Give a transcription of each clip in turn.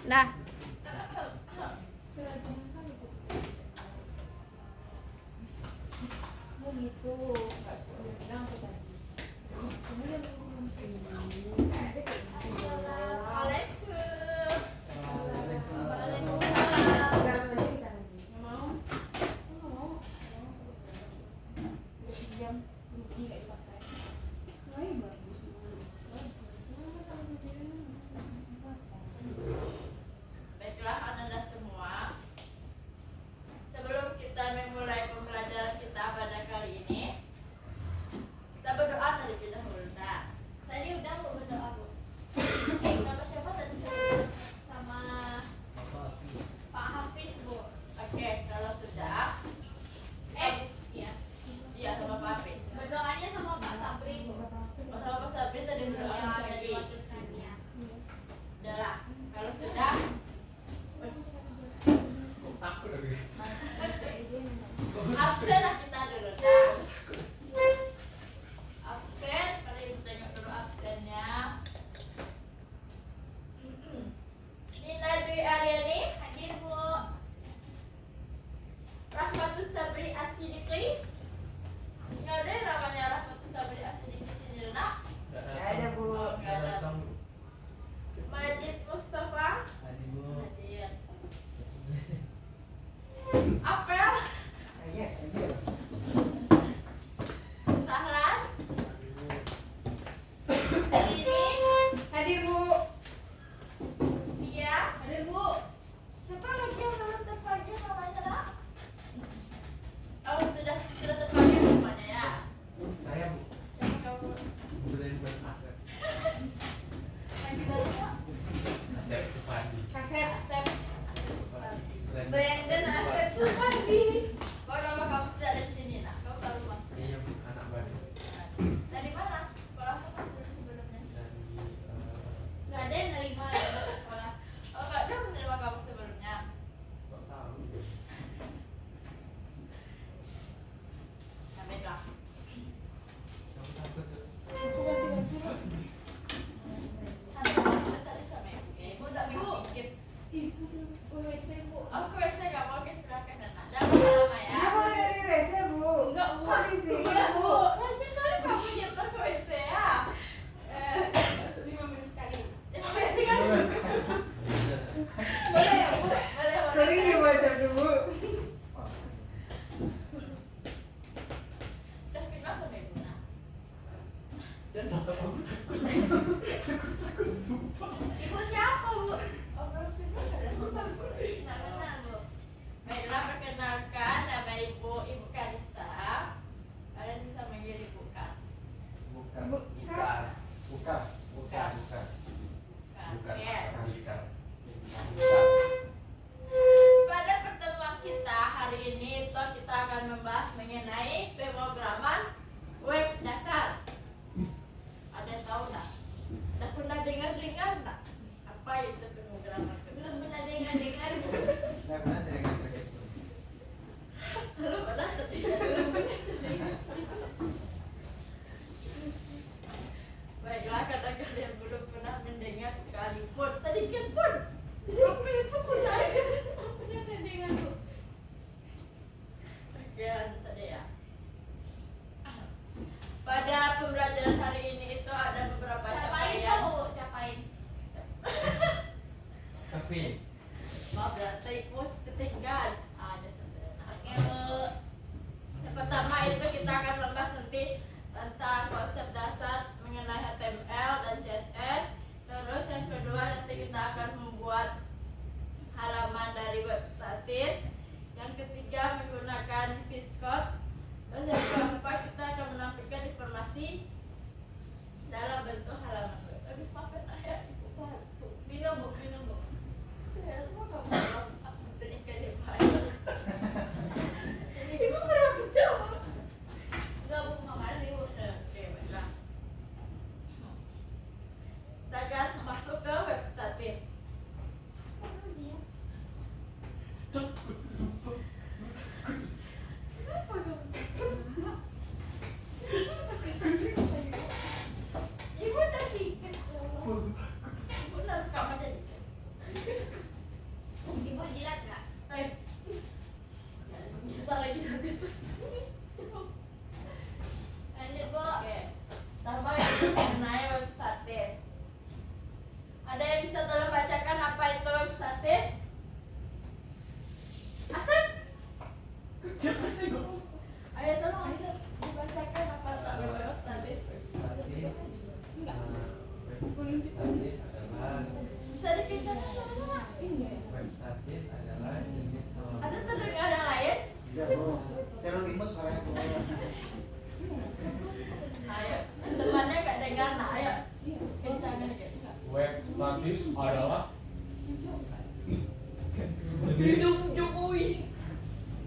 Dah. Begitu. Baiklah anak-anak semua, sebelum kita memulai pembelajaran kita pada kali ini, kita berdoa terlebih dahulu. Nah, Tadi udah mau berdoa, Bu. nama siapa tadi? Sama Pak Hafiz, Bu. Oke, kalau sudah, Iya. iya sama Pak Hafiz. Berdoanya sama Pak Sabri, Bu. Oh, sama Pak Sabri tadi berdoa Iya, ada lagi. diwakilkan ya. Udahlah, kalau sudah, Takut lagi. absen lah kita dulu. Nah, absen, kalau ibu tengok dulu absennya. Nina Dwi Aryani, Hadir, Bu. Rahmatus Sabri As-Siddiqi. Nggak ada yang namanya Rahmatus Sabri As-Siddiqi sini, nak? Nggak ada, Bu. Oh, nggak ada. Datang, Bu. Majid Mustafa. Tadi, Bu. Hadir. Apel. Iya, iya. Sahlan. Ini. Hadir, Bu. Dia. Hadir, Bu. Siapa lagi yang belum terpanggil namanya, nak? Oh, sudah terpanggil semuanya ya. Saya, Bu. Siapa kamu? Beliin buat Asep. Panggilannya? Asep Supandi. Kasep. Asep. Brandon Asep Supandi. Kau nama kamu tidak ada di sini, nak? Kau tahu mas? Iya, Bu. Anak baru. Dari mana? Kalau aku kan dulu sebelumnya. Dari Nggak ada yang nerima ya di sekolah. Oh, enggak, dia menerima kamu sebelumnya. sok tahu. Nah, baiklah. Kamu takut tuh. Tadi sama ibu. Ibu tak mau dikit. WC, Bu. Oh, ke WC nggak mau, oke silakan Nana. Jangan lama ya. Dia mau dari WC, Bu. Enggak, Bu. Kok di sini, Udah, Bu? Bu. Rajin kali kamu nyetor ke WC ya. 5 menit sekali. Ya, WC kan. Boleh ya, Bu? Boleh, boleh. Sering dibaca dulu. Udah kenal sama ibu, Nak? Dan tatap aku takut sumpah. Ibu siapa, Bu? Oh, belum kenal ada. Nggak kenal, Bu. Baiklah, perkenalkan nama Ibu Kalisa. Kalian bisa manggil Ibu kan? Bukan. Bu- Bukan. Bukan. Bukan. Bukan. Bukan. Oke. Bukan. Pada pertemuan kita hari ini itu kita akan membahas mengenai pemrograman web dasar. Ada yang tahu nggak? Ada pernah dengar nggak? Apa itu pemrograman? Belum pernah dengar-dengar, Bu. Saya pernah dengar sakit. Belum pernah terdengar. Baiklah, karena kalian belum pernah mendengar sekalipun sedikit pun. Apa itu sudah? Pernah dengar, Bu. Oke, lanjut saja ya. Pada pembelajaran hari ini itu ada beberapa Capain, capaian. Bu. Capain. Tapi Maaf ya, typo ketinggal. Ada sederhana. Oke, Bu. Yang pertama itu kita akan membahas nanti tentang konsep dasar mengenai HTML dan CSS. Terus yang kedua nanti kita akan membuat halaman dari web statis. Yang ketiga menggunakan Viscode. Terus yang keempat kita akan menampilkan informasi dalam bentuk halaman web. Tapi maafin ayah, ibu batuk. Minum, Bu. Minum, Bu. Saya mau kamu berikan yang baik. Ibu berapa jawab? Enggak, Bu. Makasih, Bu. Oke, baiklah. Kita akan masuk ke web statis. Kenapa kamu? Ibu tadi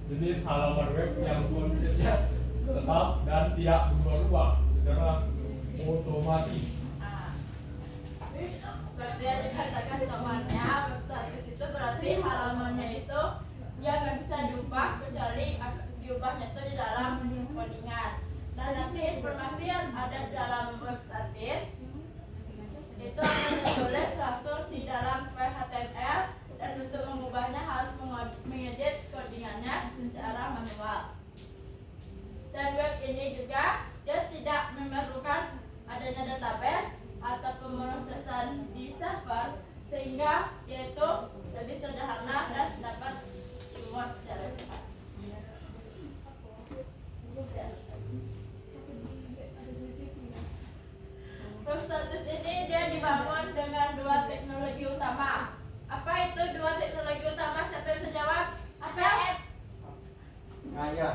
jenis halaman web yang kontennya tetap dan tidak berubah secara otomatis. Berarti yang dikatakan temannya website itu berarti halamannya itu dia nggak bisa diubah kecuali diubahnya itu di dalam codingan. Dan nanti informasi yang ada di dalam website itu akan ditulis langsung di dalam file HTML, dan untuk mengubahnya harus mengedit codingannya secara manual. Dan web ini juga dia tidak memerlukan adanya database atau pemrosesan di server, sehingga dia itu lebih sederhana dan dapat dibuat secara cepat. Webstatus ini dia dibangun dengan dua teknologi utama. Apa itu dua teknologi utama? Siapa yang bisa jawab? Apa? Nah ya,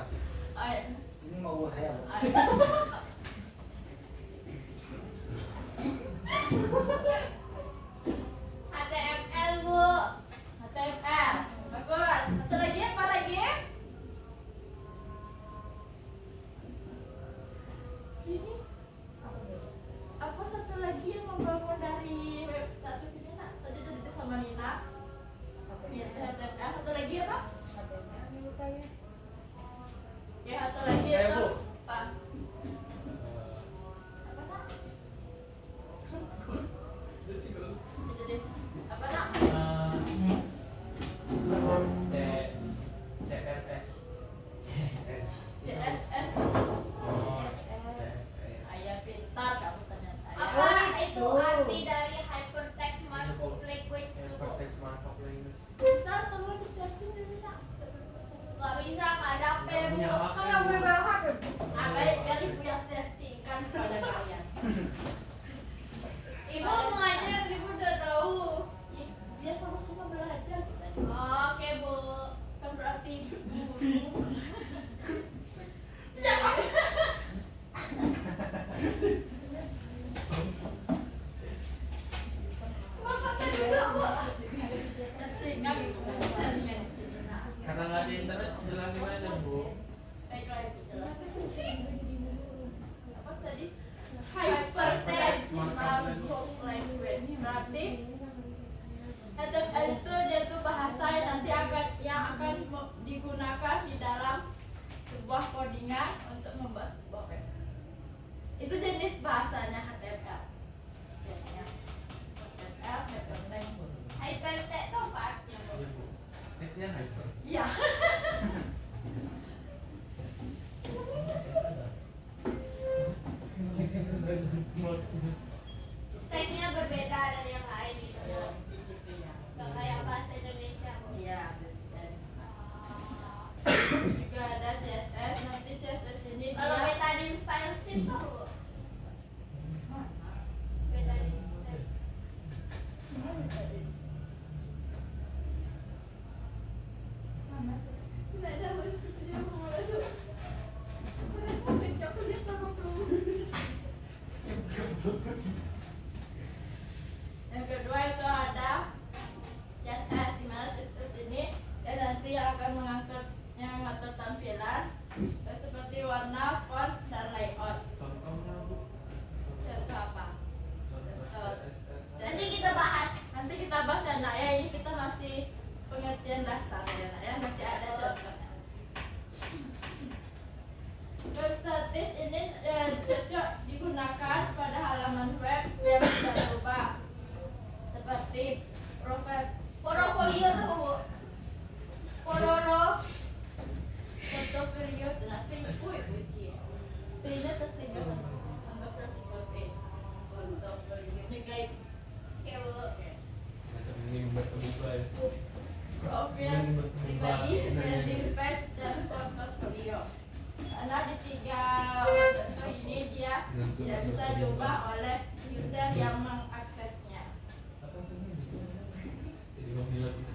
Ayo. ini mau buat saya. HTML bu. HTML. Bagus. Satu lagi, apa lagi? Ini apa satu lagi yang membangun dari web status ini nak? Tadi udah itu sama Nina. Iya, HTML. Satu lagi apa? Ya, satu lagi Saya, itu Bu. apa? Apa nak? Jadi apa nak? CSS. CSS. Oh, Ayah pintar kamu ternyata. ya. Apa itu arti dari hypertext markup language itu bu? Bisa tolong di searching dulu nak. Gak bisa, gak ada HP bu. Punya HP. Kan nggak boleh bawa HP. Baik kali punya searching kan pada kalian. Ibu mengajar, ibu udah tahu. Ih, dia sama-sama belajar kita juga. Oke bu. Kan berarti Bapak kan juga bu. searching kan gitu kan searching di sini nak. Karena nggak ada internet, jelasin aja bu. Baiklah ibu jelaskan. Apa tadi? Hypertext markup language. Berarti HTML itu dia tuh bahasa yang akan digunakan di dalam sebuah codingan untuk membuat sebuah web. Itu jenis bahasanya HTML. Biasanya HTML, hypertext. Hypertext itu apa artinya bu? Iya bu. Nextnya hyper. Iya. Teksnya berbeda dari yang lain gitu bu. Gitu ya. Gak kayak bahasa Indonesia bu. Iya, dan Ah. juga ada CSS. Nanti CSS ini Kalau dia betadine style sheet tuh bu. Betadine style. Nggak ada bu. Dia mau masuk. Aku lihat sama belum. yang kedua itu ada CSS, di mana CSS ini dan nanti yang akan mengatur tampilan seperti warna, font, dan layout. Contohnya bu. Contoh apa? Contoh CSS. Nanti kita bahas. Nanti kita bahas ya nak ya, ini kita masih pengertian dasar ya nak ya, masih ada contohnya. Web status ini cocok digunakan pada halaman web yang sudah berubah, seperti profil, Portfolio tuh bu. Pororo. portofolio, nanti uji. P-nya tertinggal anggap sesi kote. Portofolio ini guys. Oke bu. Macam ini berterbuka ya. Profil pribadi, landing page, dan portofolio. Karena di tiga contoh ini dia tidak bisa diubah oleh user yang mengaksesnya. Jadi memilah kita.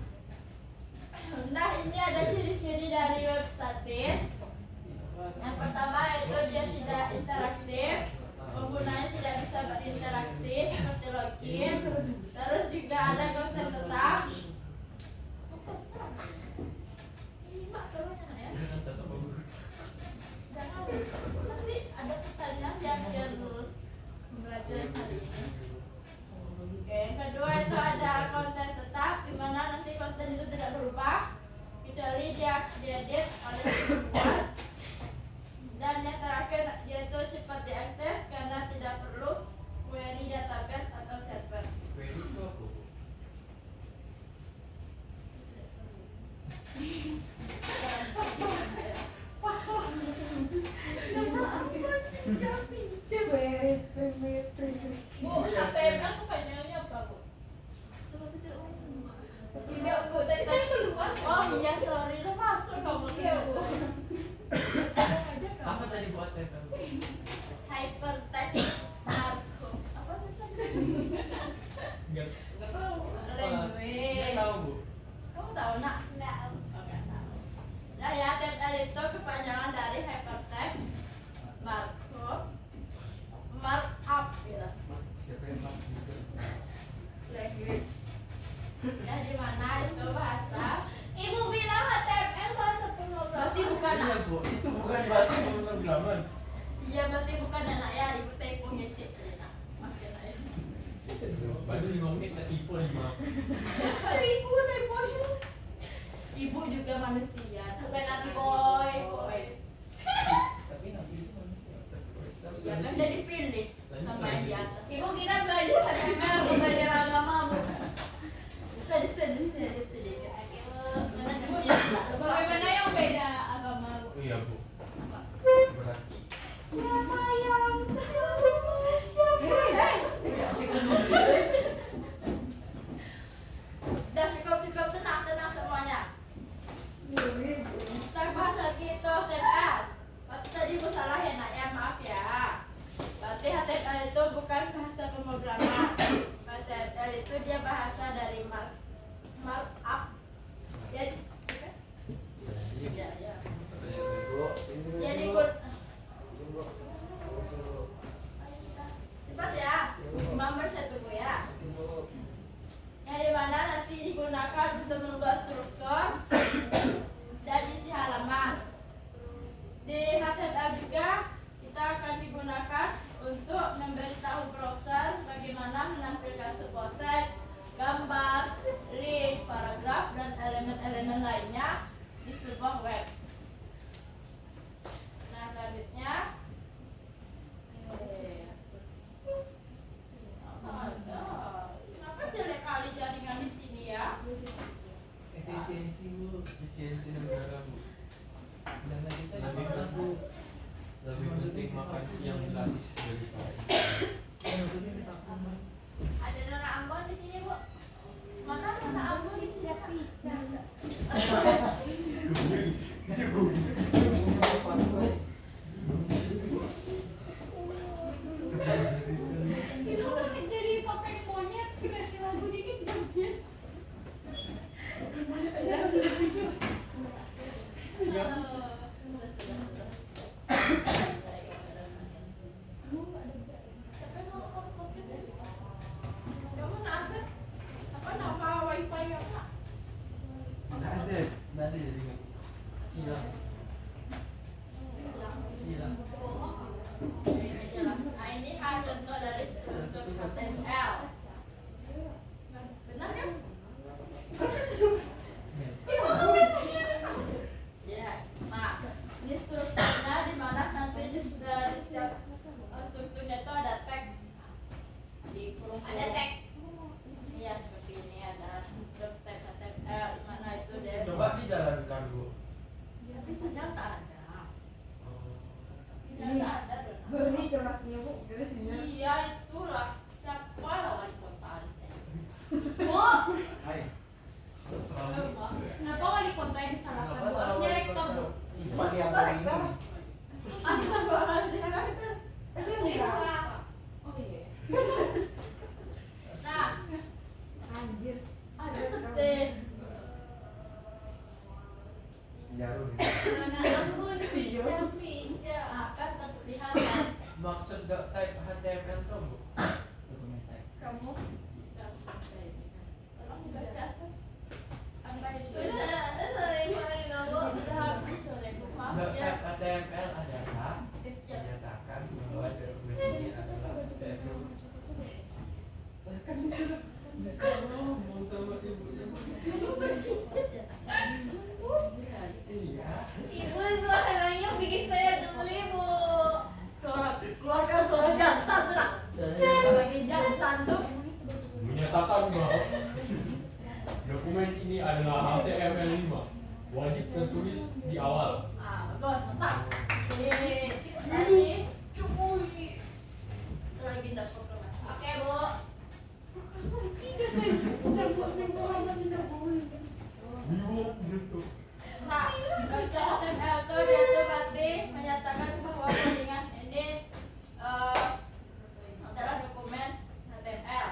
Nah, ini ada ciri-ciri dari web statis. Yang pertama itu dia tidak interaktif, penggunanya tidak bisa berinteraksi seperti login. Terus juga ada konten tetap, berubah kecuali dia diedit oleh pembuat. Dan yang terakhir yaitu cepat diakses karena tidak perlu query database atau server. Query itu apa, Bu? Bu, HTML tuh panjangnya apa, Bu? Tidak, Bu, tadi saya keluar. Oh iya, sorry, lo masuk kamu. Iya, Bu. Apa tadi buat HTML? Hypertext markup. Apa tadi? Enggak tahu. Language. Enggak tahu, Bu. Kamu tahu, Nak? Enggak. Oh, enggak tahu. Nah, ya, HTML itu kepanjangan dari hypertext markup markup gitu. Siapa yang maaf juga? Language. Nah, di mana itu bahasa? Ibu bilang HTML bahasa pemrograman. Berarti bukan. Iya, Bu. Itu bukan bahasa pemrograman. Iya, berarti bukan anak ya. Ibu tepo ngecek tadi, Nak. Makin aja. Baru 5 menit tak tipu lagi, maaf. Ibu teponya. Ibu juga manusia. Bukan Nabi Boy. Tapi nanti itu manusia. Ya kan udah dipilih sama yang di atas. Ibu kita belajar HTML, bukan belajar agama, Bu. Sedih sedikit. Oke, Bu. Bu, ya, bagaimana yang beda agama, Bu? Oh iya, Bu. Apa? Berarti Siapa yang Udah cukup tenang semuanya. Kita bahas lagi itu HTML. Waktu tadi Bu salah ya, Nak, ya, maaf ya. Berarti HTML itu bukan bahasa pemrograman. HTML itu dia bahasa dari markup. Jadi, ya. Jadi cepat ya, 5 menit saya tunggu ya. Yang dimana nanti digunakan untuk membuat struktur dan isi halaman. Di HTML juga kita akan digunakan untuk memberitahu browser bagaimana menampilkan sebuah teks, gambar, link, paragraf, dan elemen-elemen lainnya di sebuah web. Nah, selanjutnya kenapa jelek kali jaringan di sini ya? efisiensi, Bu. Efisiensi negara, Bu. Dana kita Lebih lebih penting makan siang gratis daripada maksudnya bisa sama. ada Nona Ambon di sini, Bu? Mana Ambon di siapa? Itu kan jadi topeng monyet, dikasih lagu dikit gantian. Kamu nasib apa nama wifi ya, Kak? nggak ada jaringan. Silang. Nah, ini contoh dari struktur HTML. Benar ya? Ya, maaf. Ini strukturnya di mana nanti di setiap strukturnya itu ada tag di kurung. Ada tag. Iya, seperti ini ada struktur tag HTML di mana itu dia. Coba dijalankan, Bu. Tapi sedang tak ada. Oh. Sedang tak ada. Dona. Beri kelasnya, Bu. Kelasnya. Iya, itulah siapa lah wali kota di sini. Bu, Hai. Terserah, Bu. Kenapa wali kota yang disalahkan? Kenapa Bu, salah harusnya wali rektor, Bu. kota? Cuma dia kali ini. Astagfirullahaladzim, kan itu siswa. Oh iya. Nah, Anjir. ada teteh. Jarum. Nona Ambon bisa pinjam. Akan terlihat kan Maksud type HTML itu, Bu? Dokumen tag. kamu bisa baca ini kan. Tolong dibaca, Seth. Anda itu. Bu. Sudah habis sore, Bu. Maaf Type ya. HTML adalah Kecil. menyatakan bahwa dokumen ini adalah HTML. Kan sudah bisa ngomong sama ibunya. Kamu bercicit ya? ini adalah HTML5. Wajib tertulis di awal. Bagus, mantap. Jadi cukup. Lagi ndak proklamasi. Oke, Bu. Nah, HTML itu dia tuh berarti menyatakan bahwa codingan ini adalah dokumen HTML.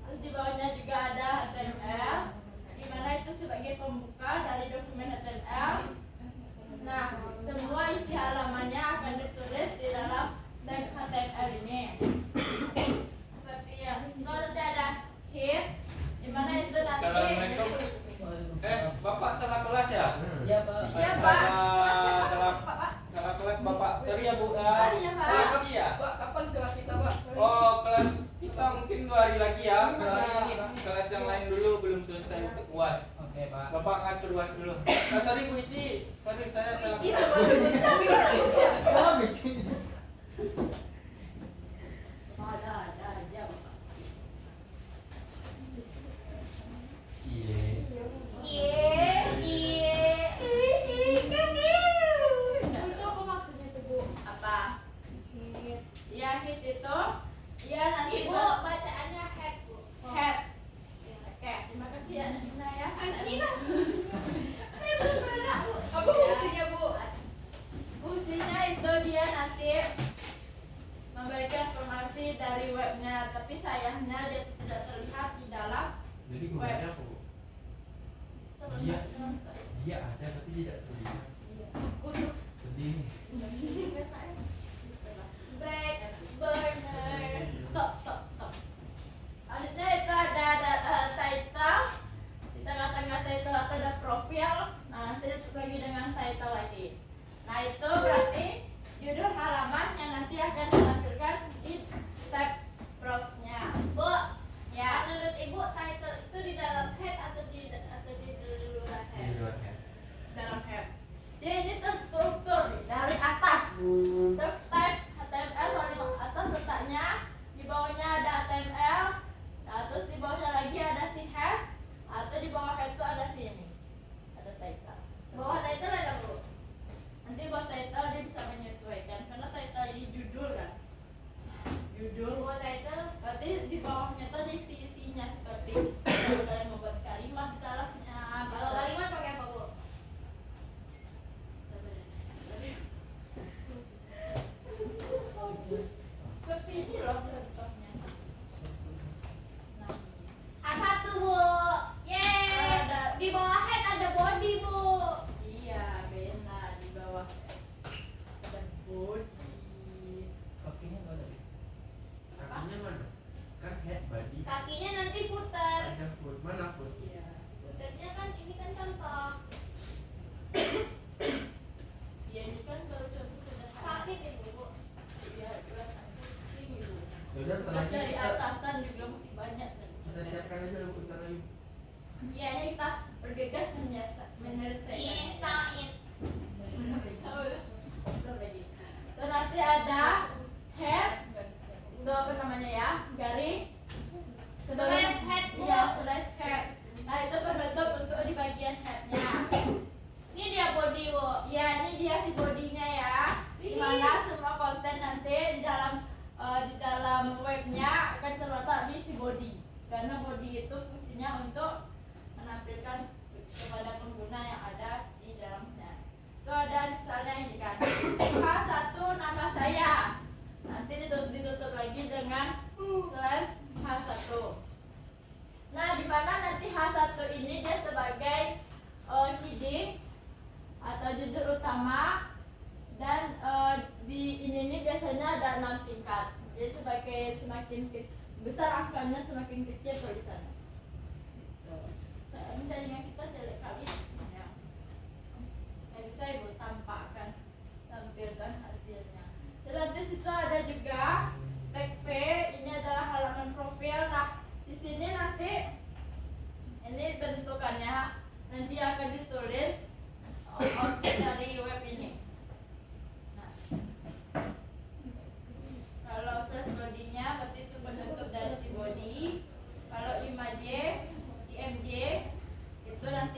Terus di bawahnya juga ada HTML, di mana itu sebagai pembuka dari dokumen HTML. Nah, semua isi halamannya akan ditulis di dalam tag HTML ini. Seperti yang itu nanti ada head, di mana itu nanti. Assalamualaikum. Bapak salah kelas ya? Iya, Pak. Iya, Pak. Kelasnya Salah apa, Pak? salah kelas Bapak. Sorry ya, Bu. Iya, Pak. Terima kasih ya. Pak, kapan kelas kita, Pak? Oh, kelas kita mungkin 2 hari lagi ya. Dua hari lagi, Karena Pak. kelas yang lain dulu belum selesai untuk UAS. Oke, Pak. Bapak ngatur UAS dulu. Sorry Bu Ici. Sorry saya salah. Iya, Pak. Oh, bicin. Ada aja, Pak. Cie. Itu apa maksudnya tuh, Bu? Apa? Ya, hit itu ya nanti Ibu, itu bacaannya head, Bu. head. Oke, terima kasih ya Nina ya. Anak Nina. Saya belum pernah, Bu. Apa fungsinya, Bu? Fungsinya itu dia nanti memberikan informasi dari webnya, tapi sayangnya dia tidak terlihat di dalam Jadi gunanya apa, Bu? Iya. Dia ada tapi tidak terlihat. Kutuk Sedih. back burner. Stop. Selanjutnya itu ada title. Di tengah-tengah title atau ada profil. Nah, nanti ditutup lagi dengan title lagi. Nah, itu berarti judul halaman yang nanti akan ditampilkan di tab browse-nya. Bu, Ya, menurut Ibu title itu di dalam head atau di luar Di head? luar ya. dalam head. Dia ini terstruktur dari atas. Tab HTML paling atas letaknya, di bawahnya ada HTML. Nah, terus di bawahnya lagi ada si head, atau di bawah head itu ada si ini. Ada title. Bawah title ada, Bu. Nanti buat title dia bisa menyesuaikan karena title ini judul kan. Judul. Bawah title Berarti di bawahnya tuh ada isi-isinya seperti kalau kalian membuat kalimat di dalamnya. kalau kalimat pakai apa, Bu? Seperti ini loh contohnya. Nah, A1, Bu. Yeay. Ada- Di bawah head ada body, Bu. iya benar di bawah ada body. Kakinya nggak ada. Kakinya mana? Kan head body. Kakinya nanti footer. Ada foot. Mana foot? Iya. Footernya kan ini kan contoh. Iya ini kan baru contoh sederhana. Sakit Ibu, Bu. Iya, juga kan pusing gitu. Yaudah, Terus lagi dari kita atasan juga masih banyak kan. kita siapkan aja lah bentar lagi. Iya, ini kita bergegas menyelesaikan. Instain. Terus nanti ada head, itu apa namanya ya? Garing. Slash head, Bu. Iya, slash head. Nah itu penutup untuk di bagian headnya. Ini dia body, Bu. Ya ini dia si bodinya ya. Dimana semua konten nanti di dalam webnya akan terletak di si body. Karena body itu fungsinya untuk menampilkan kepada pengguna yang ada di dalamnya. Itu ada misalnya ini kan H1 nama saya. Nanti ditutup lagi dengan slash H1. Nah, di mana nanti H1 ini dia sebagai heading atau judul utama dan di ini biasanya ada 6 tingkat. Jadi sebagai semakin besar angkanya semakin kecil tulisannya. Sayang jaringan kita jelek kali ya. Bisa Ibu tampilkan hasilnya. Terus nanti situ ada juga tag P, ini adalah halaman profil. Nah, di sini nanti ini bentukannya nanti akan ditulis output dari web ini. Nah, kalau slash body-nya berarti itu penutup dari si body. Kalau image, img itu nanti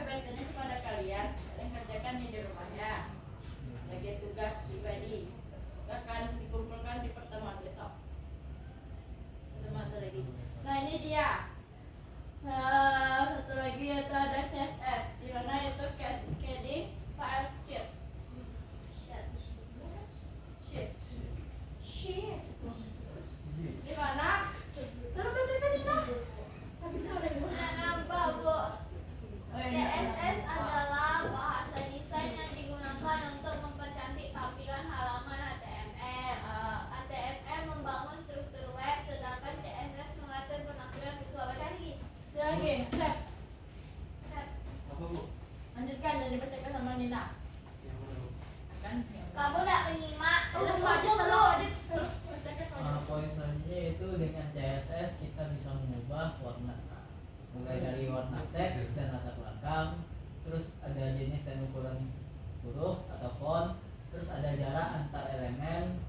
PPT-nya kepada kalian kerjakan di rumahnya sebagai tugas pribadi, akan dikumpulkan di pertemuan besok. Pertemuan lagi. Nah ini dia. Satu lagi yaitu ada CSS, di mana itu cascading style sheet. Di mana? Terus bacakan di sana. Habis sore dulu. Nggak nampak, Bu. Oh, iya, CSS iya. adalah bahasa desain yang digunakan untuk mempercantik tampilan halaman HTML. HTML membangun struktur web, sedangkan CSS mengatur penampilan visual. Baca lagi. Lagi, Sep. Apa bu? Lanjutkan dan dibacakan sama Nina. Yang mana bu? Kan? Kamu nggak menyimak? Udah maju dulu, Adit. Bacakan maju. Poin selanjutnya itu dengan CSS kita bisa mengubah warna, mulai dari warna teks dan latar belakang, terus ada jenis dan ukuran huruf atau font, terus ada jarak antar elemen,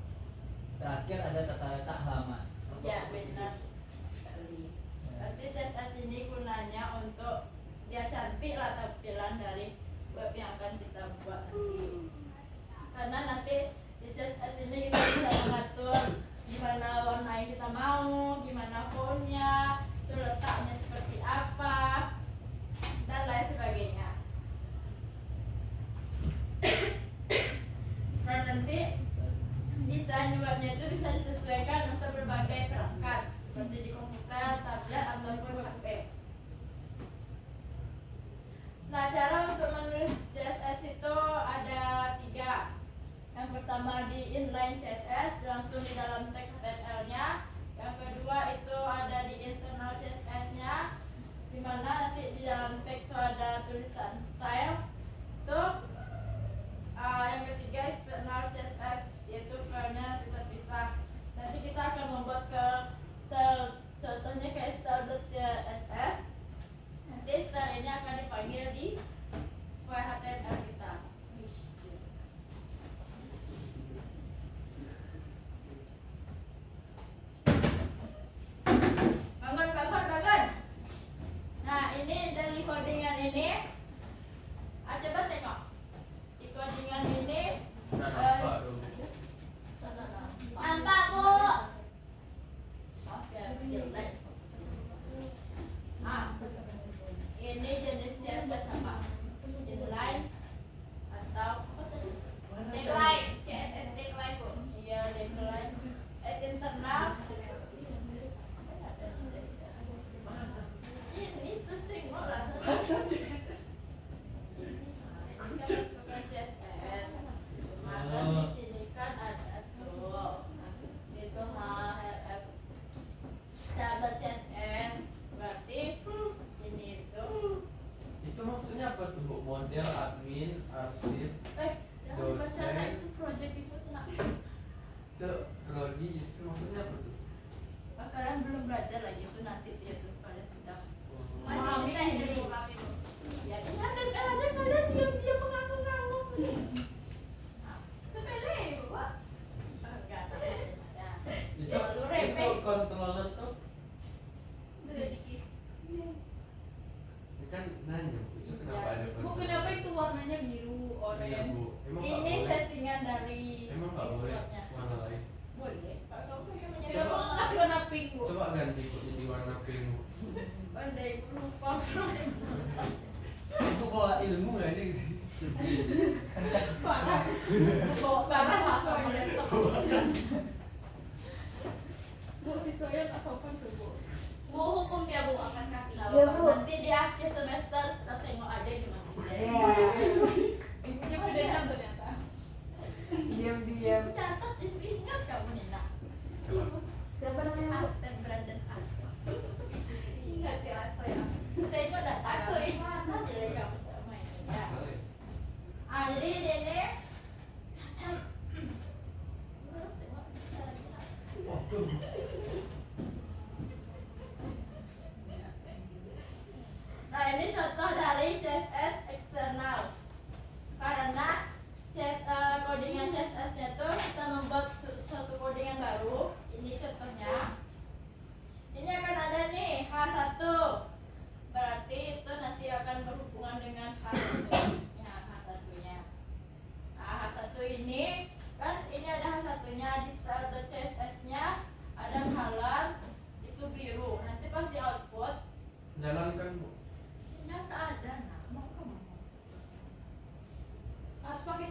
terakhir ada tata letak halaman. Ya, benar sekali. Berarti CSS ini gunanya untuk biar cantik lah tampilan dari web yang akan kita buat nanti. Karena nanti di CSS ini kita bisa mengatur gimana warna yang kita mau, gimana fontnya, itu letaknya seperti apa, dan lain sebagainya. Dan nanti desain webnya itu bisa disesuaikan untuk berbagai perangkat seperti di komputer, tablet, ataupun HP. Nah, cara untuk menulis CSS itu ada 3. Yang pertama di inline CSS, langsung di dalam teks HTML-nya. Yang kedua itu ada di internal CSS-nya, di mana nanti di dalam teks itu ada tulisan style. Yang ketiga external CSS, yaitu filenya terpisah. Nanti kita akan membuat file style, contohnya kayak style.css. Nanti style ini akan dipanggil di file HTML kita. Bangun. Nah ini dari codingan ini, coba tengok. Di codingan ini Nah, nampak dong. Nampak, Bu. Maaf ya, jelek. Ini jenis CSS apa? Inline atau apa tadi? Decline, CSS decline, Bu. Iya, decline. Internal. Ini penting lah. Maka di sini kan ada tuh itu HRF sahabat CSS, berarti ini Itu maksudnya apa tuh bu? Model, admin, arsip, jangan dibaca lah, itu project itu tenang. the prodi, itu maksudnya apa tuh? Kalian belum belajar lagi itu nanti dia tuh kalian sudah Masih memahami kita ini. ilmu kami, Bu. Ya ini aja kalian diam mengaku-ngaku sih. Sepele, Bu, Pak. Enggak ada. Itu, Ya, lu remeh. itu controller tuh Beda dikit. ini kan nanya bu, itu kenapa Ya, ada Bu, controller? kenapa itu warnanya biru, Iya oranye? bu, emang nggak Ini boleh? settingan dari Emang nggak boleh slotnya. warna lain? Boleh. Kalau kamu pengen Kenapa menyerang nggak kasih warna pink, Bu? Coba ganti bu jadi warna pink bu. pandai lupa. Aku bawa ilmu ya ini. Parah. Bawa Parah sama siswanya. laptop. Bu, siswanya nggak sopan tuh, Bu. Bu, hukum dia, Bu, angkat kaki. Nah, Ya, Bapak, Bu. nanti di akhir semester kita tengok aja gimana. Ibunya pendendam ternyata. Diam-diam. Catat itu, ingat kamu Nina. Coba. Siapa namanya, Bu? Asep Brandon Asep. Ingat ya, saya. Tengok dah Asoy. mana dia kamu sama ini ya. Asal ya. Jadi ini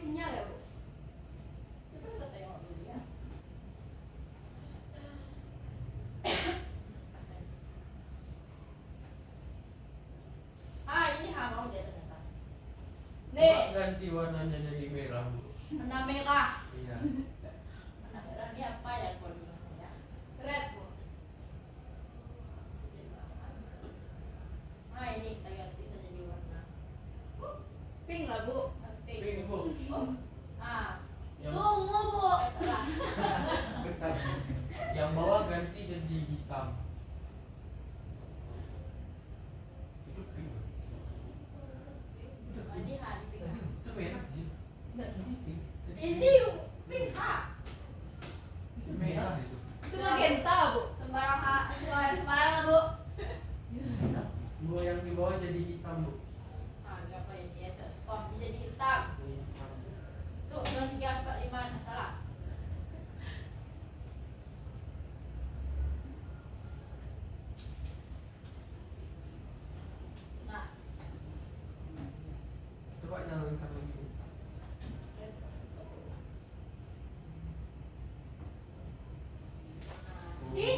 sinyal ya, Bu? Coba kita tengok dulu ya. Ini mau dia ternyata. Coba Nih, ganti warnanya jadi merah bu. warna merah. Iya. Warna merah ini apa ya kodenya ya? Red, Bu. Ini kita ganti saja jadi warna Pink lah, Bu. pink. Pink bu. Oh, Yang, Tunggu bu. salah. Bentar. yang bawah ganti jadi hitam. Itu pink. Ini hari pink. Itu merah sih. Tadi pink. Tadi Ini pink itu merah itu. Itu magenta, Bu. Sembarang bu. Bu yang di bawah jadi hitam bu. Enggak apa ini ya. Oh, ini jadi hitam. Ini hitam. Tuh, 2, 3, 4, 5, salah. Nah, Coba nyalakan lagi. ini.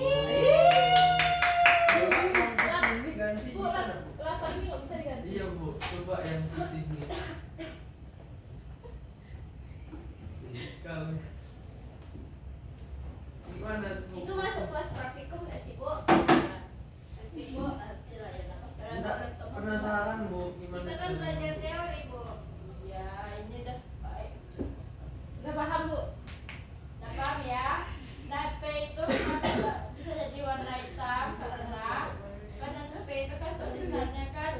Ini ganti Bu, di sana bu. latar ini nggak bisa diganti. Iya bu, coba yang putih nih. Kalau gimana tuh? Itu masuk kelas praktikum nggak sih bu? Nanti bu, nanti lah ya. Enggak, penasaran bu, gimana? Kita kan tuh? belajar teori bu. Iya, ini udah baik. Udah paham, Bu? Nah, paham ya? Nah, P itu kenapa bisa jadi warna hitam karena P itu kan tulisannya kan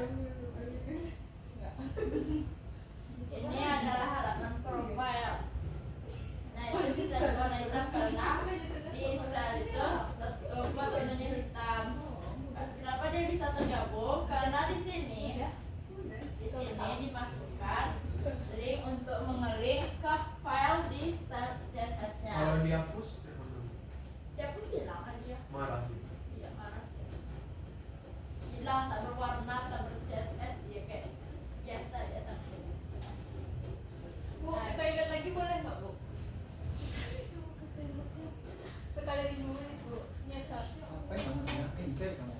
ini adalah halaman profile. Nah, itu bisa berwarna hitam karena di style itu fotonya hitam. Kenapa dia bisa tergabung? Karena di sini dimasukkan link untuk mengeling ke file di style CSS-nya. Kalau dihapus, Dia pun bilang kan dia, marah juga. iya marah dia. Hilang tak berwarna, tak ber-CSS, dia kayak biasa dia tak. Bu, kita ingat lagi boleh nggak, Bu? Sekali 5 menit, Bu. Nyata. Apa yang kamu ngapain kamu?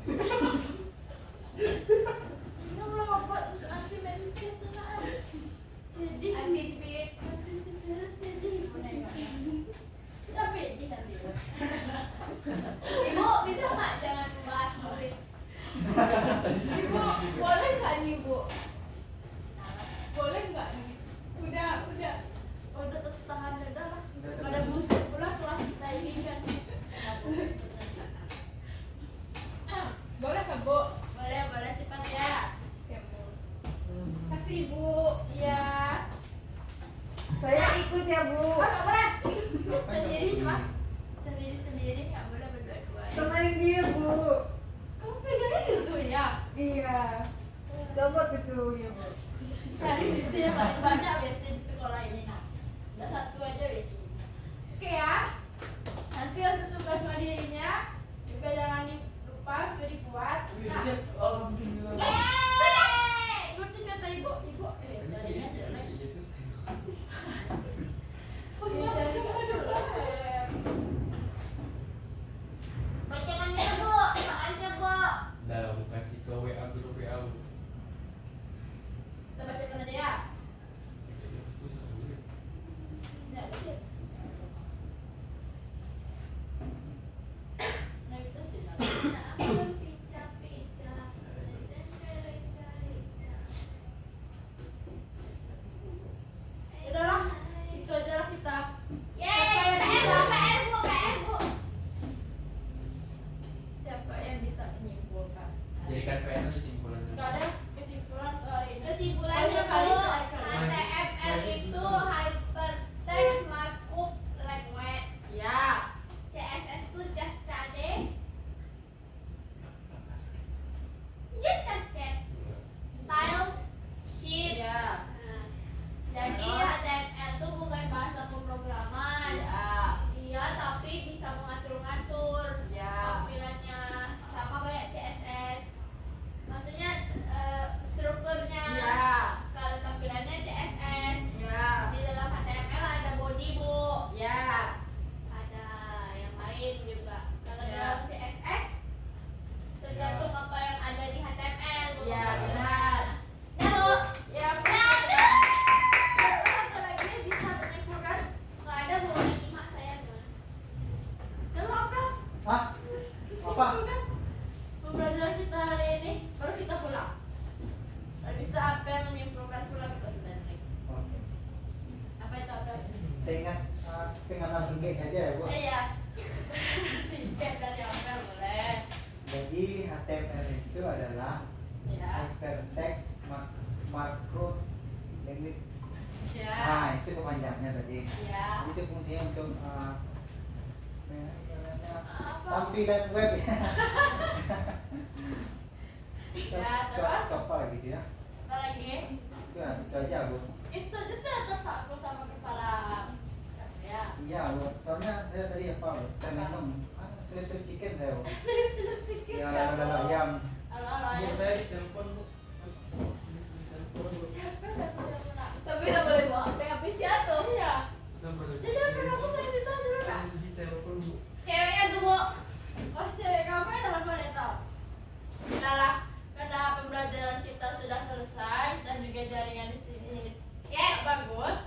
Ini mau buat untuk anti meditation lah. Sedih. Anti spirit. Anti virus sedih. Udah pede nanti. Ibu bisa nggak jangan membahas murid? Ibu, boleh nggak nih, Bu? Boleh nggak nih? Udah. Udah tahan dah lah. Pada busuk pula kelas kita ini kan. Boleh nggak, Bu? Boleh cepat ya. Oke, Bu. Kasih, Ibu. Iya. Saya ikut ya, Bu. Oh, nggak boleh. Sendiri cuma sendiri nggak boleh berdua-dua. Temenin dia, Bu. Kamu pegangnya gitu ya? Iya. Coba gitu ya, Bu. Cari WC yang paling banyak WC di sekolah ini nah. Udah satu aja WC. Oke ya. Nanti untuk tugas mandirinya juga jangan lupa untuk dibuat. Nah, Alhamdulillah. yeay! Seperti kata ibu, jadinya jelek. Yesus. Jadinya jelek. Bacakannya bu, soalnya bu. Dah, aku kasih ke WA grup WA bu. Kita bacakan aja ya. Saya ingat pengenalan singkat saja ya Bu. Iya. Singkat dari Apel boleh. Jadi HTML itu adalah Ya. Hypertext Macro Language. Ya. Nah, itu kepanjangannya tadi. Ya. Itu fungsinya untuk Apa? tampilan web ya. Ya, terus? Apa lagi gitu ya? Apa lagi? Itu aja Bu. Itu atas aku sama kepala. Ya. Iya Bu. Soalnya saya tadi apa Bu? Terminum. Selip chicken saya Bu. Serius sedikit. Ya ada ayam. Halo Bu, ya. saya ditelepon Bu. Ditelepon Bu. Siapa yang telepon? Tapi nggak boleh bawa HP habis ya tuh. Iya. Sama lagi. Jadi apa kamu saya ditanya dulu kan? Ditelepon Bu. Ceweknya tuh bu. Oh cewek kamu yang telepon itu. Nah, karena pembelajaran kita sudah selesai dan juga jaringan di sini Yes. bagus.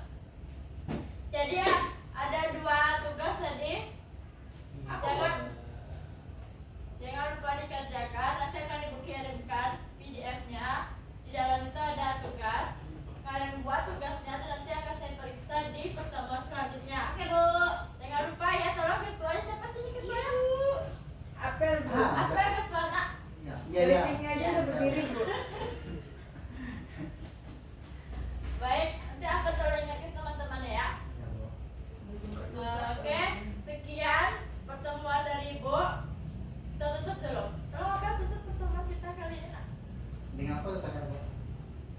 Jadi ya, ada 2 tugas tadi. Jangan lupa dikerjakan. Nanti akan ibu kirimkan PDF-nya. Di dalam itu ada tugas. Kalian buat tugasnya dan nanti akan saya periksa di pertemuan selanjutnya. Oke bu. Jangan lupa ya, tolong ketuanya siapa sih ketuanya? Apel Bu. Apa yang ketua nak? Ya, iya. Ratingnya aja udah berdiri Bu. Baik, nanti aku tolong ingatkan teman-teman ya. Ya, Bu. Oke, sekian pertemuan dari Ibu. Kita tutup dulu. Tolong apa tutup pertemuan kita kali ini nak? Dengan apa tanya Bu?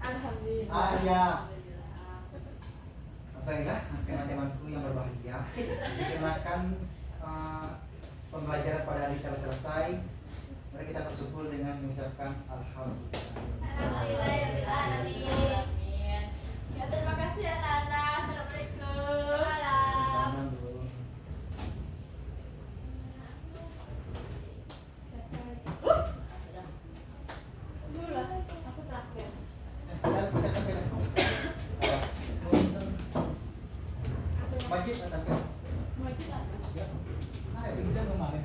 Alhamdulillah. Ah ya. Alhamdulillah. Baiklah, teman-temanku yang berbahagia, dikarenakan pembelajaran pada hari telah selesai, mari kita bersyukur dengan mengucapkan alhamdulillah. Alhamdulillahirobbilalamin. Amin. Ya, terima kasih anak-anak. Assalamualaikum. Salam. Salam dulu. Dulu lah, aku terakhir. Kita bisa tampil. Wajib tampil. Mau aja lah. Ya. Kita kemarin